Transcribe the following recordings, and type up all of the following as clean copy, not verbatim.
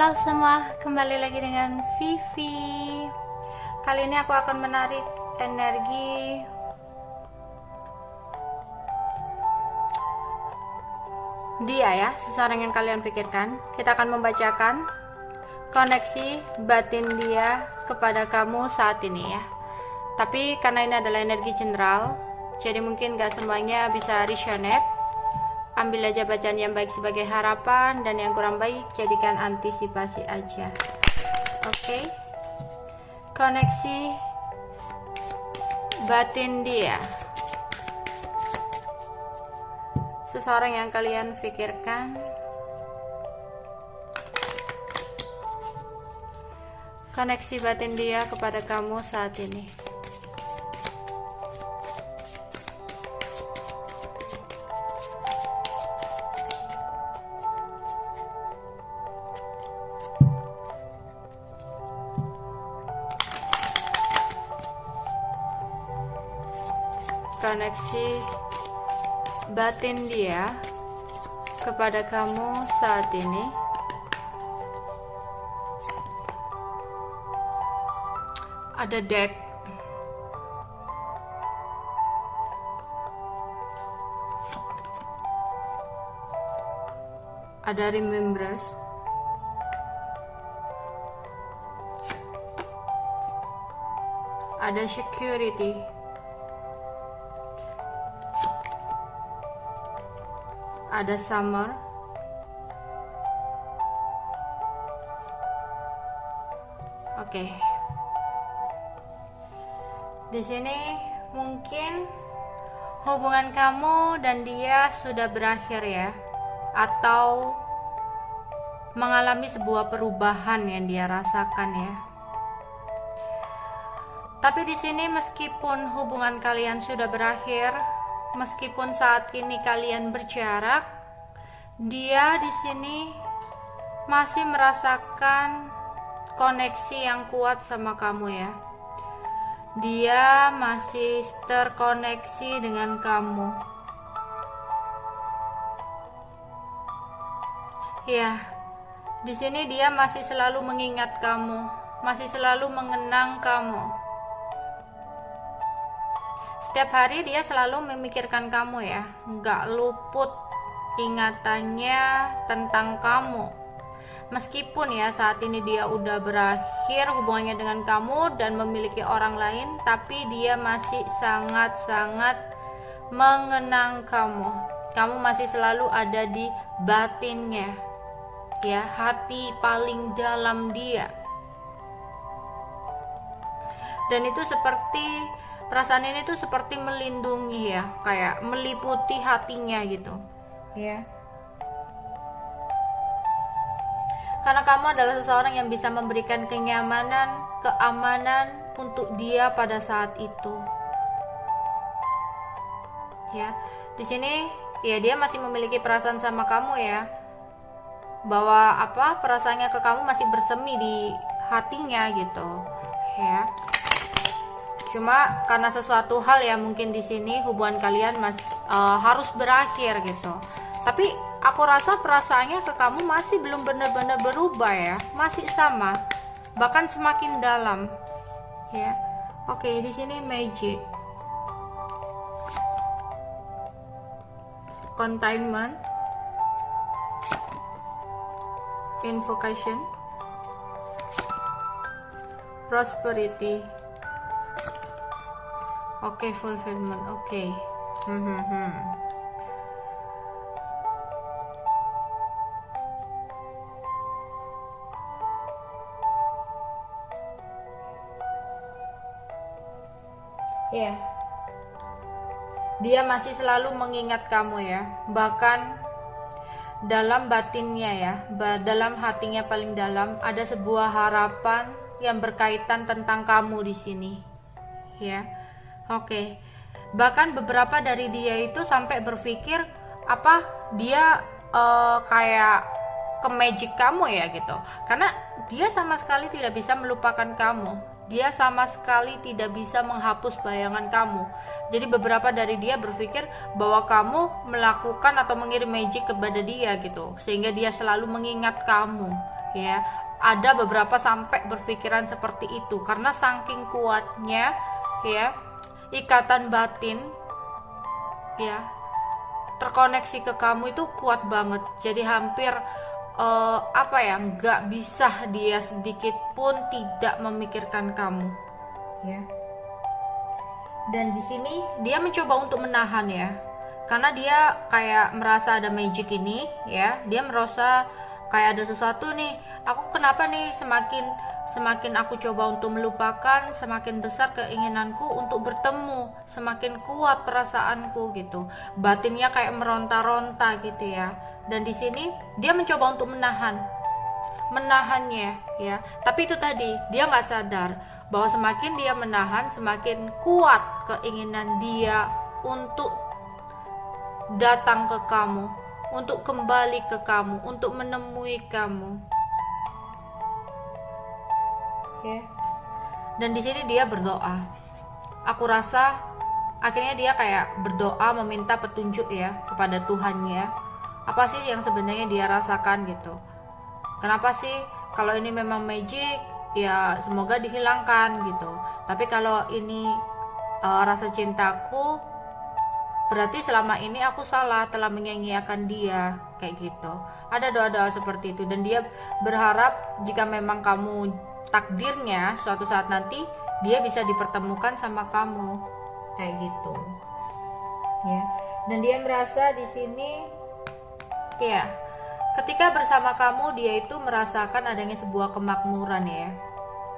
Halo semua, kembali lagi dengan Vivi. Kali ini aku akan menarik energi dia ya, seseorang yang kalian pikirkan. Kita akan membacakan koneksi batin dia kepada kamu saat ini ya. Tapi karena ini adalah energi general, jadi mungkin gak semuanya bisa resonate. Ambil aja bacaan yang baik sebagai harapan, dan yang kurang baik jadikan antisipasi aja. Oke. Koneksi batin dia, seseorang yang kalian pikirkan. Koneksi batin dia kepada kamu saat ini. Koneksi batin dia kepada kamu saat ini. Ada deck, ada remembrance, ada security, ada summer, oke. Di sini mungkin hubungan kamu dan dia sudah berakhir ya, atau mengalami sebuah perubahan yang dia rasakan ya. Tapi di sini meskipun hubungan kalian sudah berakhir, meskipun saat ini kalian berjarak, dia di sini masih merasakan koneksi yang kuat sama kamu ya. Dia masih terkoneksi dengan kamu. Ya, di sini dia masih selalu mengingat kamu, masih selalu mengenang kamu. Setiap hari dia selalu memikirkan kamu ya, nggak luput ingatannya tentang kamu. Meskipun ya saat ini dia udah berakhir hubungannya dengan kamu dan memiliki orang lain, tapi dia masih sangat-sangat mengenang kamu. Kamu masih selalu ada di batinnya, ya, hati paling dalam dia. Dan itu seperti, perasaan ini tuh seperti melindungi ya, kayak meliputi hatinya gitu, ya. Karena kamu adalah seseorang yang bisa memberikan kenyamanan, keamanan untuk dia pada saat itu. Ya, di sini ya dia masih memiliki perasaan sama kamu ya. Bahwa perasaannya ke kamu masih bersemi di hatinya gitu. Ya. Cuma karena sesuatu hal ya mungkin di sini hubungan kalian harus berakhir gitu. Tapi aku rasa perasaannya ke kamu masih belum benar-benar berubah ya, masih sama, bahkan semakin dalam, ya. Oke, di sini magic, containment, invocation, prosperity, oke, fulfillment, oke. Ya, dia masih selalu mengingat kamu ya, bahkan dalam batinnya ya, dalam hatinya paling dalam ada sebuah harapan yang berkaitan tentang kamu di sini, ya. Oke, bahkan beberapa dari dia itu sampai berpikir dia kayak ke magic kamu ya gitu, karena dia sama sekali tidak bisa melupakan kamu. Dia sama sekali tidak bisa menghapus bayangan kamu. Jadi beberapa dari dia berpikir bahwa kamu melakukan atau mengirim magic kepada dia gitu, sehingga dia selalu mengingat kamu ya. Ada beberapa sampai berpikiran seperti itu karena saking kuatnya ya ikatan batin ya terkoneksi ke kamu itu kuat banget. Jadi hampir apa ya, nggak bisa dia sedikit pun tidak memikirkan kamu ya. Dan di sini dia mencoba untuk menahan ya, karena dia kayak merasa ada magic ini ya. Dia merasa kayak ada sesuatu nih, aku kenapa nih semakin aku coba untuk melupakan, semakin besar keinginanku untuk bertemu, semakin kuat perasaanku gitu. Batinnya kayak meronta-ronta gitu ya. Dan di sini dia mencoba untuk menahannya ya. Tapi itu tadi dia nggak sadar bahwa semakin dia menahan, semakin kuat keinginan dia untuk datang ke kamu, untuk kembali ke kamu, untuk menemui kamu. Ya. Dan di sini dia berdoa. Aku rasa akhirnya dia kayak berdoa meminta petunjuk ya kepada Tuhannya. Apa sih yang sebenarnya dia rasakan gitu? Kenapa sih kalau ini memang magic ya semoga dihilangkan gitu. Tapi kalau ini rasa cintaku, berarti selama ini aku salah telah menyanyiakan dia kayak gitu. Ada doa-doa seperti itu dan dia berharap jika memang kamu takdirnya suatu saat nanti dia bisa dipertemukan sama kamu kayak gitu ya. Dan dia merasa di sini ya ketika bersama kamu dia itu merasakan adanya sebuah kemakmuran ya.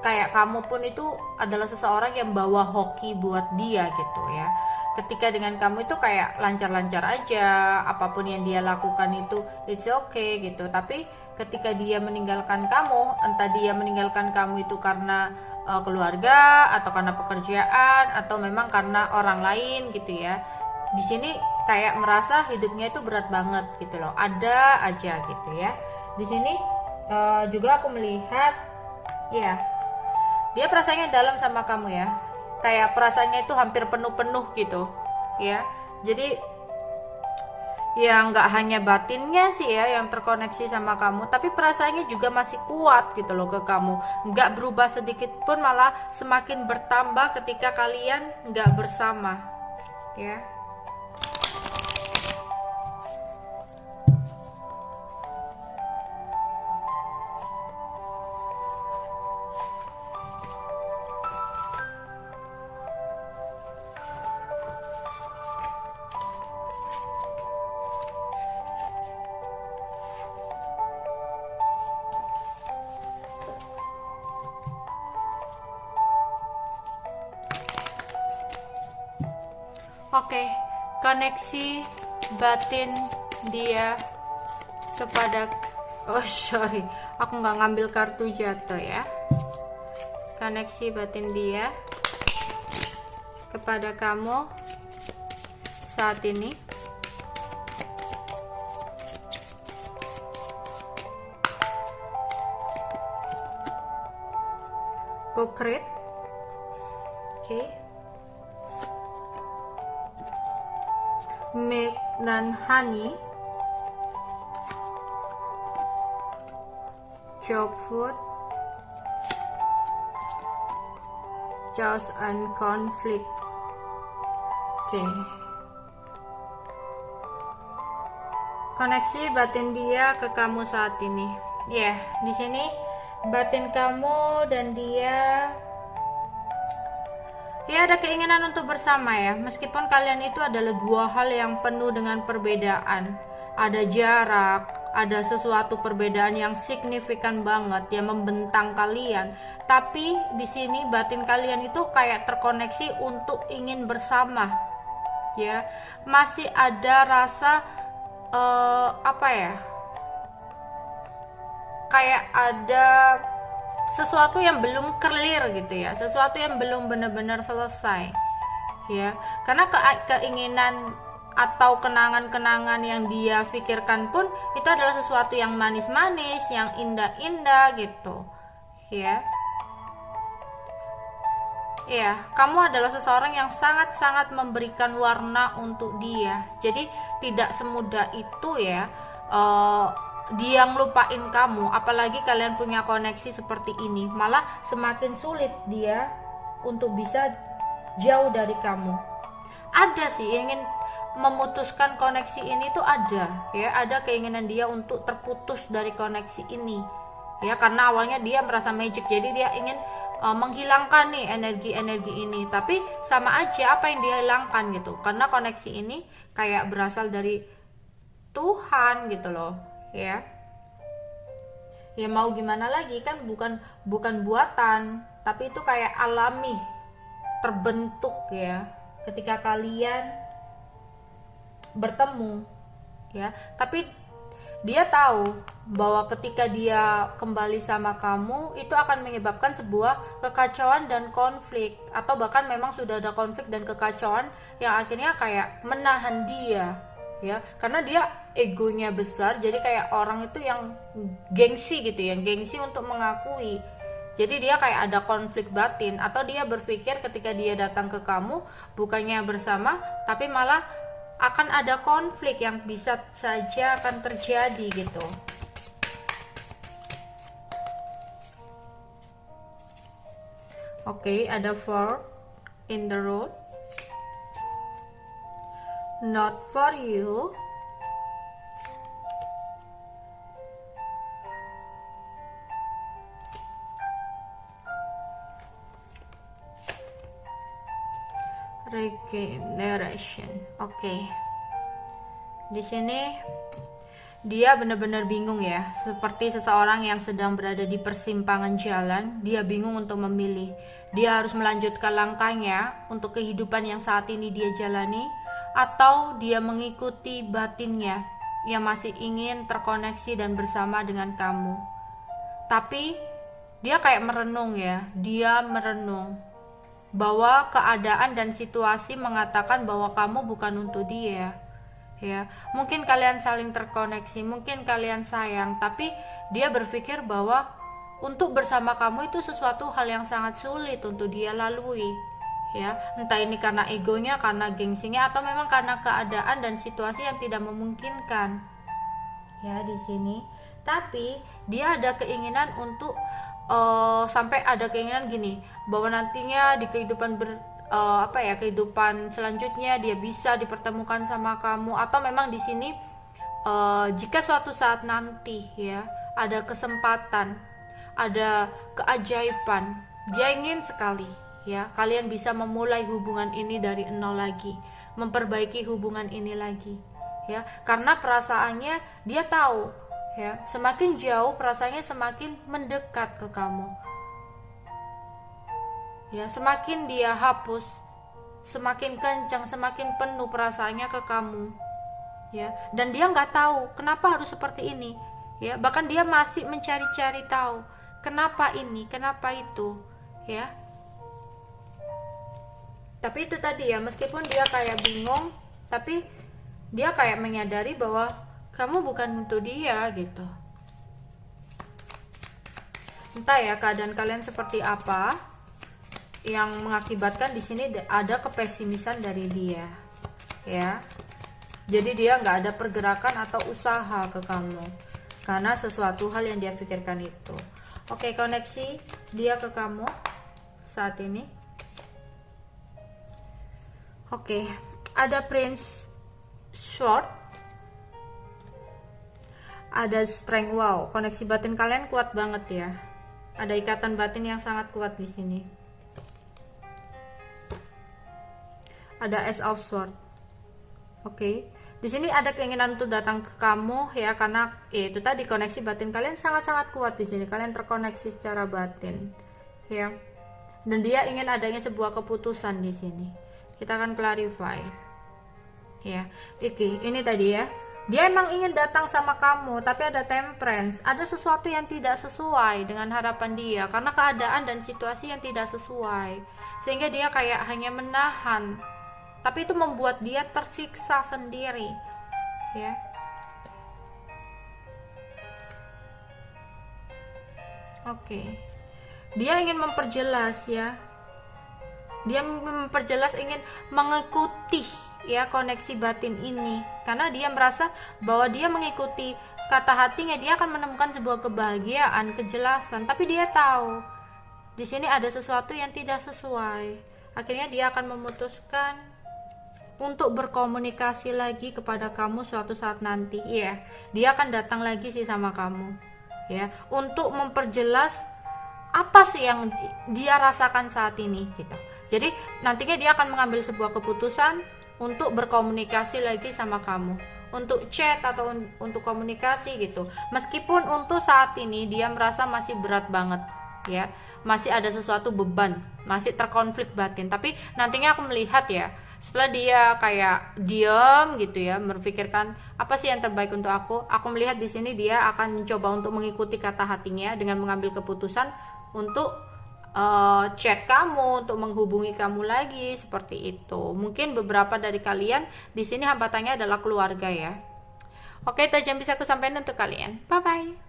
Kayak kamu pun itu adalah seseorang yang bawa hoki buat dia gitu ya. Ketika dengan kamu itu kayak lancar-lancar aja, apapun yang dia lakukan itu it's okay gitu. Tapi ketika dia meninggalkan kamu, entah dia meninggalkan kamu itu karena keluarga atau karena pekerjaan atau memang karena orang lain gitu ya. Di sini kayak merasa hidupnya itu berat banget gitu loh. Ada aja gitu ya. Di sini juga aku melihat ya dia perasaannya dalam sama kamu ya. Kayak perasaannya itu hampir penuh-penuh gitu ya. Jadi ya nggak hanya batinnya sih ya yang terkoneksi sama kamu, tapi perasaannya juga masih kuat gitu loh ke kamu. Nggak berubah sedikit pun, malah semakin bertambah ketika kalian nggak bersama ya. Oke, koneksi batin dia kepada aku nggak ngambil kartu jatuh ya. Koneksi batin dia kepada kamu saat ini. Konkret. Oke. Milk dan honey, job food, chaos and conflict. Oke. Koneksi batin dia ke kamu saat ini. Ya, di sini batin kamu dan dia ya ada keinginan untuk bersama ya, meskipun kalian itu adalah dua hal yang penuh dengan perbedaan. Ada jarak, ada sesuatu perbedaan yang signifikan banget yang membentang kalian. Tapi di sini batin kalian itu kayak terkoneksi untuk ingin bersama. Ya, masih ada rasa apa ya? Kayak ada sesuatu yang belum clear gitu ya, sesuatu yang belum benar-benar selesai ya, karena keinginan atau kenangan-kenangan yang dia pikirkan pun itu adalah sesuatu yang manis-manis, yang indah-indah gitu ya. Ya, kamu adalah seseorang yang sangat-sangat memberikan warna untuk dia, jadi tidak semudah itu ya dia ngelupain kamu, apalagi kalian punya koneksi seperti ini, malah semakin sulit dia untuk bisa jauh dari kamu. Ada sih ingin memutuskan koneksi ini tuh ada ya, ada keinginan dia untuk terputus dari koneksi ini ya, karena awalnya dia merasa magic, jadi dia ingin menghilangkan nih energi-energi ini, tapi sama aja apa yang dia hilangkan gitu, karena koneksi ini kayak berasal dari Tuhan gitu loh ya. Ya mau gimana lagi kan, bukan buatan, tapi itu kayak alami, terbentuk ya ketika kalian bertemu ya. Tapi dia tahu bahwa ketika dia kembali sama kamu itu akan menyebabkan sebuah kekacauan dan konflik, atau bahkan memang sudah ada konflik dan kekacauan yang akhirnya kayak menahan dia ya, karena dia egonya besar, jadi kayak orang itu yang gengsi gitu ya, gengsi untuk mengakui. Jadi dia kayak ada konflik batin, atau dia berpikir ketika dia datang ke kamu bukannya bersama, tapi malah akan ada konflik yang bisa saja akan terjadi gitu. Oke, ada fork in the road, not for you. Regeneration. Oke. Di sini dia benar-benar bingung ya, seperti seseorang yang sedang berada di persimpangan jalan. Dia bingung untuk memilih. Dia harus melanjutkan langkahnya untuk kehidupan yang saat ini dia jalani, atau dia mengikuti batinnya yang masih ingin terkoneksi dan bersama dengan kamu. Tapi dia kayak merenung ya, dia merenung bahwa keadaan dan situasi mengatakan bahwa kamu bukan untuk dia ya. Mungkin kalian saling terkoneksi, mungkin kalian sayang, tapi dia berpikir bahwa untuk bersama kamu itu sesuatu hal yang sangat sulit untuk dia lalui ya, entah ini karena egonya, karena gengsinya, atau memang karena keadaan dan situasi yang tidak memungkinkan ya di sini. Tapi dia ada keinginan untuk sampai ada keinginan gini, bahwa nantinya di kehidupan kehidupan selanjutnya dia bisa dipertemukan sama kamu, atau memang di sini jika suatu saat nanti ya ada kesempatan, ada keajaiban, dia ingin sekali ya kalian bisa memulai hubungan ini dari nol lagi, memperbaiki hubungan ini lagi ya, karena perasaannya dia tahu ya, semakin jauh perasaannya semakin mendekat ke kamu ya, semakin dia hapus, semakin kencang, semakin penuh perasaannya ke kamu ya, dan dia nggak tahu kenapa harus seperti ini ya, bahkan dia masih mencari-cari tahu kenapa ini, kenapa itu ya. Tapi itu tadi ya, meskipun dia kayak bingung, tapi dia kayak menyadari bahwa kamu bukan untuk dia gitu. Entah ya keadaan kalian seperti apa yang mengakibatkan di sini ada kepesimisan dari dia ya. Jadi dia nggak ada pergerakan atau usaha ke kamu karena sesuatu hal yang dia pikirkan itu. Oke, koneksi dia ke kamu saat ini. Oke, ada Prince Sword, ada Strength. Wow, koneksi batin kalian kuat banget ya. Ada ikatan batin yang sangat kuat di sini. Ada Ace of Sword. Oke, di sini ada keinginan untuk datang ke kamu ya, karena itu tadi koneksi batin kalian sangat-sangat kuat di sini. Kalian terkoneksi secara batin ya. Dan dia ingin adanya sebuah keputusan di sini. Kita akan clarify ya. Oke, ini tadi ya, dia emang ingin datang sama kamu, tapi ada Temperance, ada sesuatu yang tidak sesuai dengan harapan dia karena keadaan dan situasi yang tidak sesuai, sehingga dia kayak hanya menahan, tapi itu membuat dia tersiksa sendiri ya. Oke, dia ingin memperjelas ya, dia memperjelas, ingin mengikuti ya koneksi batin ini, karena dia merasa bahwa dia mengikuti kata hatinya, dia akan menemukan sebuah kebahagiaan, kejelasan, tapi dia tahu di sini ada sesuatu yang tidak sesuai. Akhirnya dia akan memutuskan untuk berkomunikasi lagi kepada kamu suatu saat nanti. Iya, dia akan datang lagi sih sama kamu, ya, untuk memperjelas apa sih yang dia rasakan saat ini gitu. Jadi nantinya dia akan mengambil sebuah keputusan untuk berkomunikasi lagi sama kamu, untuk chat atau untuk komunikasi gitu. Meskipun untuk saat ini dia merasa masih berat banget, ya, masih ada sesuatu beban, masih terkonflik batin. Tapi nantinya aku melihat ya, setelah dia kayak diam gitu ya, berpikirkan apa sih yang terbaik untuk aku melihat di sini dia akan mencoba untuk mengikuti kata hatinya dengan mengambil keputusan untuk chat kamu, untuk menghubungi kamu lagi, seperti itu. Mungkin beberapa dari kalian di sini hambatannya adalah keluarga ya. Oke, itu aja yang bisa aku sampaikan untuk kalian. Bye bye.